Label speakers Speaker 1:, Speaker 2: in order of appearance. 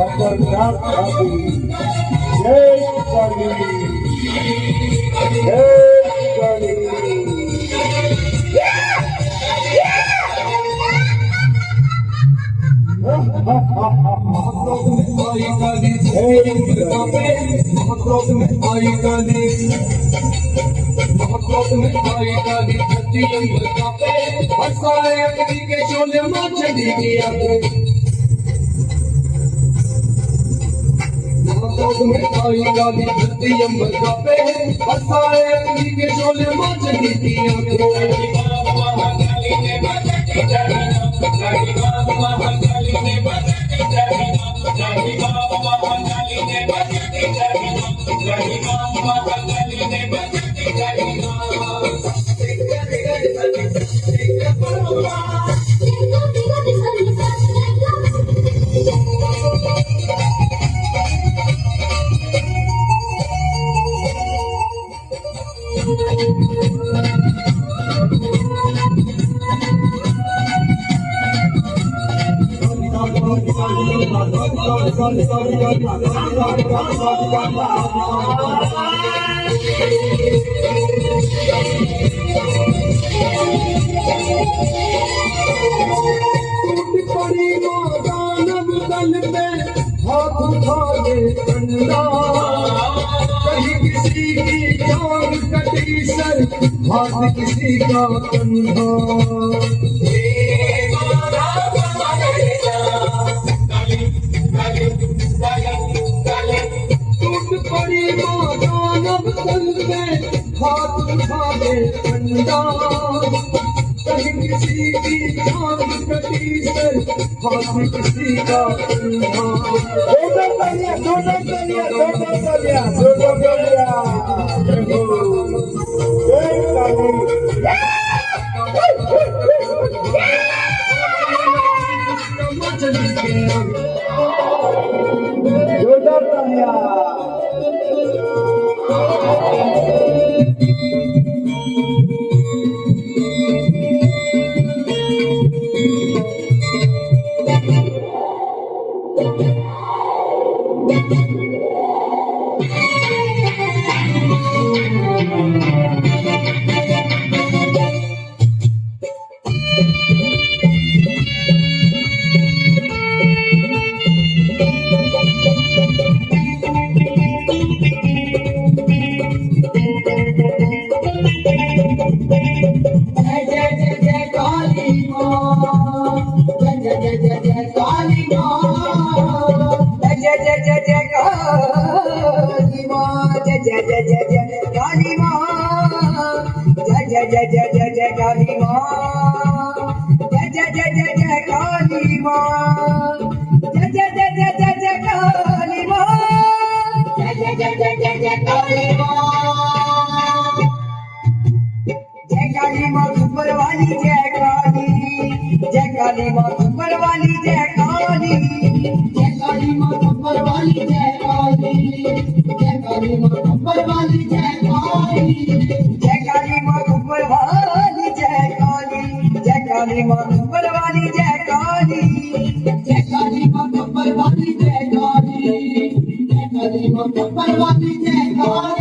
Speaker 1: खतरनाक भाभी जय काली जय काली
Speaker 2: महाक्रोध में आई काली महाक्रोध में आई काली महाक्रोध में आई काली धरती अंबर कांपे हंसाए अग्नि के शोले मां चली गया महाक्रोध में आई काली धरती अंबर कांपे हंसाए अग्नि के शोले मां चली गया हाथ उठा ले कंधा कहीं किसी की जान कटी सर हाथ किसी का कंधा टूट पड़ी मानव तल में हाथ उठा ले कंधा कहीं किसी की जान कटी सर हाथ किसी का कंधा
Speaker 3: Jai Kali